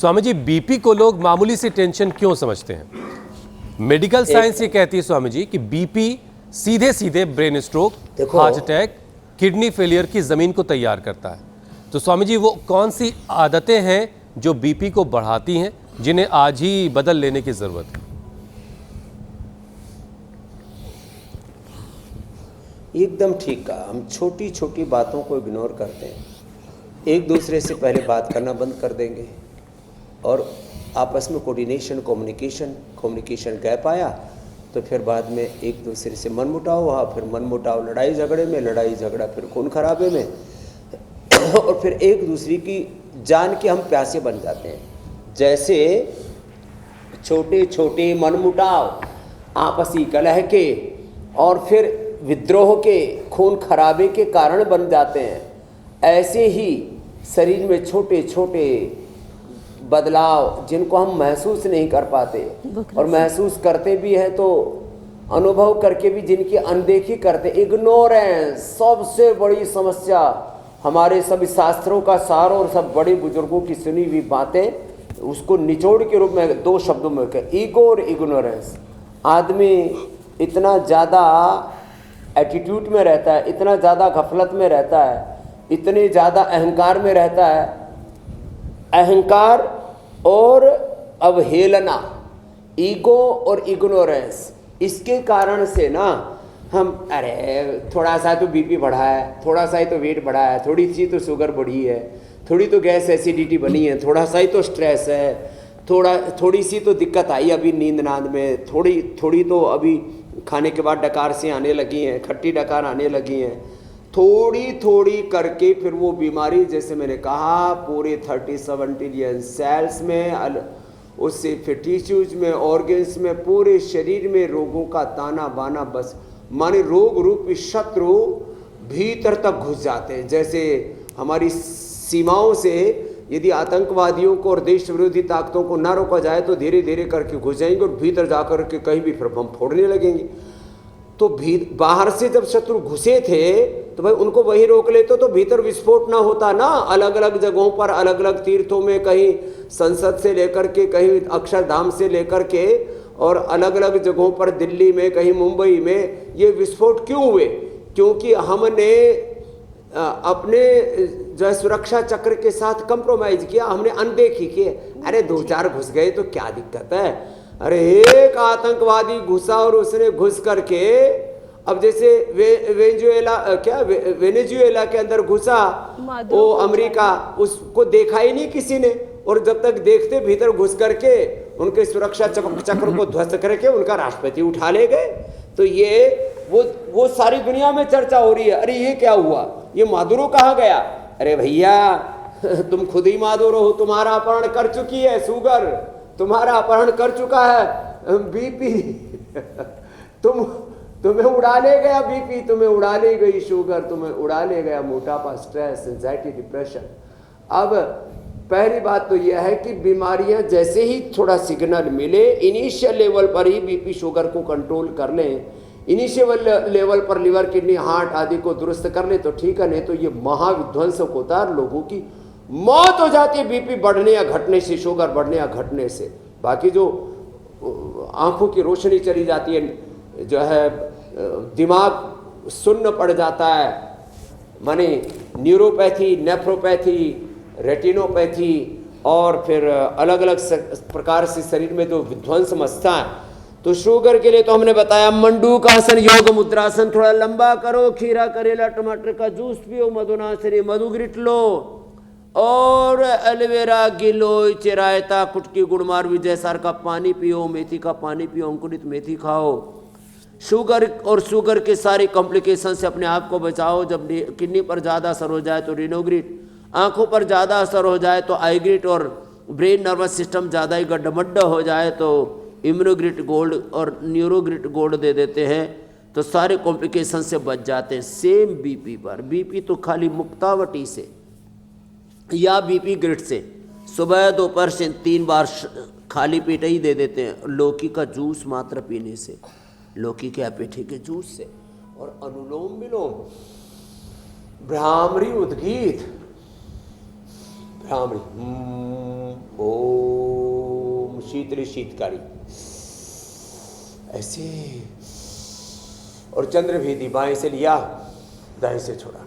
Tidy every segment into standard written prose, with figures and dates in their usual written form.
Swami ji, BP को लोग मामूली सी टेंशन क्यों समझते हैं? मेडिकल साइंस ये कहती है स्वामी जी कि बीपी सीधे सीधे brain stroke, heart attack, kidney failure की जमीन को तैयार करता है। तो स्वामी जी, वो कौन सी आदतें हैं जो बीपी को बढ़ाती हैं, जिन्हें आज ही बदल लेने की जरूरत है? एकदम ठीक कहा। हम छोटी छोटी बातों को इग्नोर करते हैं, एक दूसरे से पहले बात करना बंद कर देंगे और आपस में कोऑर्डिनेशन, कम्युनिकेशन गैप आया तो फिर बाद में एक दूसरे से मनमुटाव हुआ, फिर मनमुटाव लड़ाई झगड़े में, लड़ाई झगड़ा फिर खून खराबे में और फिर एक दूसरे की जान के हम प्यासे बन जाते हैं। जैसे छोटे छोटे मनमुटाव आपसी कलह के और फिर विद्रोह के, खून खराबे के कारण बन जाते हैं, ऐसे ही शरीर में छोटे छोटे बदलाव जिनको हम महसूस नहीं कर पाते और महसूस करते भी हैं तो अनुभव करके भी जिनकी अनदेखी करते, इग्नोरेंस सबसे बड़ी समस्या। हमारे सभी शास्त्रों का सार और सब बड़े बुजुर्गों की सुनी हुई बातें उसको निचोड़ के रूप में दो शब्दों में कहें, ईगो और इग्नोरेंस। आदमी इतना ज़्यादा एटीट्यूड में रहता है, इतना ज़्यादा गफलत में रहता है, इतने ज़्यादा अहंकार में रहता है। अहंकार और अवहेलना, ईगो और इग्नोरेंस, इसके कारण से ना हम अरे थोड़ा सा तो बीपी बढ़ा है, थोड़ा सा ही तो वेट बढ़ा है, थोड़ी सी तो शुगर बढ़ी है, थोड़ी तो गैस एसिडिटी बनी है, थोड़ा सा ही तो स्ट्रेस है, थोड़ी सी तो दिक्कत आई अभी नींद नाद में, थोड़ी तो अभी खाने के बाद डकार से आने लगी हैं, खट्टी डकार आने लगी हैं। थोड़ी थोड़ी करके फिर वो बीमारी, जैसे मैंने कहा, पूरे 37 ट्रिलियन सेल्स में, उससे फिर टिश्यूज में, ऑर्गन्स में, पूरे शरीर में रोगों का ताना बाना, बस माने रोग रूपी शत्रु भीतर तक घुस जाते हैं। जैसे हमारी सीमाओं से यदि आतंकवादियों को और देश विरोधी ताकतों को ना रोका जाए तो धीरे धीरे करके घुस जाएंगे और भीतर जाकर के कहीं भी फिर बम फोड़ने लगेंगे। तो बाहर से जब शत्रु घुसे थे तो भाई उनको वही रोक लेते तो भीतर विस्फोट ना होता ना। अलग अलग जगहों पर, अलग अलग तीर्थों में, कहीं संसद से लेकर के, कहीं अक्षरधाम से लेकर के, और अलग अलग जगहों पर दिल्ली में, कहीं मुंबई में ये विस्फोट क्यों हुए? क्योंकि हमने अपने जो है सुरक्षा चक्र के साथ कंप्रोमाइज किया, हमने अनदेखी की। अरे दो चार घुस गए तो क्या दिक्कत है? अरे एक आतंकवादी घुसा और उसने घुस करके, अब जैसे वेनेजुएला के अंदर घुसा वो अमेरिका, उसको देखा ही नहीं किसी ने, और जब तक देखते भीतर घुस करके उनके सुरक्षा चक्र को ध्वस्त करके उनका राष्ट्रपति उठा ले गए। तो ये वो सारी दुनिया में चर्चा हो रही है, अरे ये क्या हुआ, ये मादुरो कहाँ गया? अरे भैया तुम खुद ही मादुरो हो, तुम्हारा अपहरण कर चुकी है शुगर, तुम्हारा अपहरण कर चुका है बीपी तुम्हें उड़ा ले गया बीपी, तुम्हें उड़ा ले गई शुगर, तुम्हें उड़ा ले गया मोटापा, स्ट्रेस, एंजाइटी, डिप्रेशन। अब पहली बात तो यह है कि बीमारियां जैसे ही थोड़ा सिग्नल मिले, इनिशियल लेवल पर ही बीपी शुगर को कंट्रोल कर लें, इनिशियल लेवल पर लिवर, किडनी, हार्ट आदि को दुरुस्त कर ले तो ठीक है, नहीं तो ये महाविध्वंसक होता है, लोगों की मौत हो जाती है बीपी बढ़ने या घटने से, शुगर बढ़ने या घटने से। बाकी जो आंखों की रोशनी चली जाती है, जो है दिमाग सुन्न पड़ जाता है, माने न्यूरोपैथी, नेफ्रोपैथी, रेटिनोपैथी, और फिर अलग अलग प्रकार से शरीर में जो विध्वंस मचता है। तो शुगर के लिए तो हमने बताया मंडूकासन, योग मुद्रासन, थोड़ा लंबा करो, खीरा, करेला, टमाटर का जूस पियो, मधुनाशनी मधु ग्रिट लो, और एलोवेरा, गिलोय, चिरायता, कुटकी, गुड़मार, विजयसार का पानी पियो, मेथी का पानी पियो, अंकुरित मेथी खाओ। शुगर के सारे कॉम्प्लिकेशन से अपने आप को बचाओ। जब किडनी पर ज़्यादा असर हो जाए तो रिनोग्रिट, आंखों पर ज़्यादा असर हो जाए तो आईग्रिट, और ब्रेन नर्वस सिस्टम ज़्यादा ही गड्ढमड्ढा हो जाए तो इम्यूनोग्रिट गोल्ड और न्यूरोग्रिट गोल्ड दे देते हैं, तो सारे कॉम्प्लिकेशन से बच जाते हैं। सेम बीपी पर, बीपी तो खाली मुक्तावटी से या बीपी ग्रिट से सुबह दोपहर से 3 बार खाली पेट ही दे देते हैं, लौकी का जूस मात्र पीने से, लौकी के पेठे के जूस से, और अनुलोम विलोम, भ्रामरी, उद्गीत, भ्रामरी, ओम शीतली शीतकारी, ऐसे। और चंद्र भेदी, बाएं से लिया, दाएं से छोड़ा।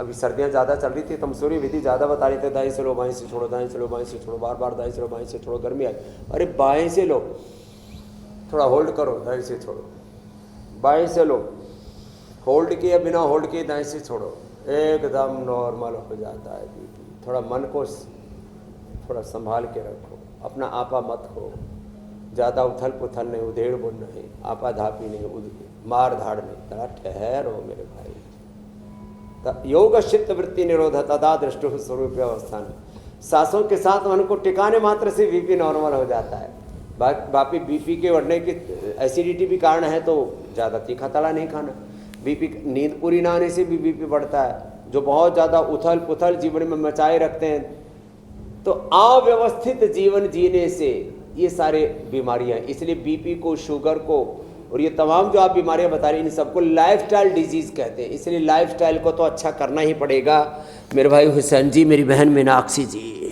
अभी सर्दियाँ ज़्यादा चल रही थी तो हम सूर्य विधि ज़्यादा बता रहे थे, दाएं से लो बाएं से छोड़ो, दाएं से लो बाएं से छोड़ो, बार बार दाएं से लो बाएं से छोड़ो। गर्मी आई, अरे बाएं से लो, थोड़ा होल्ड करो, दाएं से छोड़ो, बाएं से लो, होल्ड किए बिना होल्ड किए दाएं से छोड़ो, एकदम नॉर्मल हो जाता है बीपी। थोड़ा मन को थोड़ा संभाल के रखो, अपना आपा मत खो, ज़्यादा उथल पुथल नहीं, उधेड़ बुन नहीं, आपा धापी नहीं, मार धाड़ नहीं, थोड़ा ठहरो मेरे भाई। योग चित्त वृत्ति निरोध तदा दृष्टु स्वरूप अवस्थान, सांसों के साथ मन को टिकाने मात्र से बीपी नॉर्मल हो जाता है। बाकी बीपी के बढ़ने की एसिडिटी भी कारण है, तो ज़्यादा तीखा तला नहीं खाना। बीपी, नींद पूरी ना आने से भी बीपी बढ़ता है। जो बहुत ज़्यादा उथल पुथल जीवन में मचाए रखते हैं, तो अव्यवस्थित जीवन जीने से ये सारे बीमारियां, इसलिए बीपी को, शुगर को और ये तमाम जो आप बीमारियां बता रहे हैं, इन सबको लाइफस्टाइल डिजीज़ कहते हैं। इसलिए लाइफस्टाइल को तो अच्छा करना ही पड़ेगा मेरे भाई हुसैन जी, मेरी बहन मीनाक्षी जी।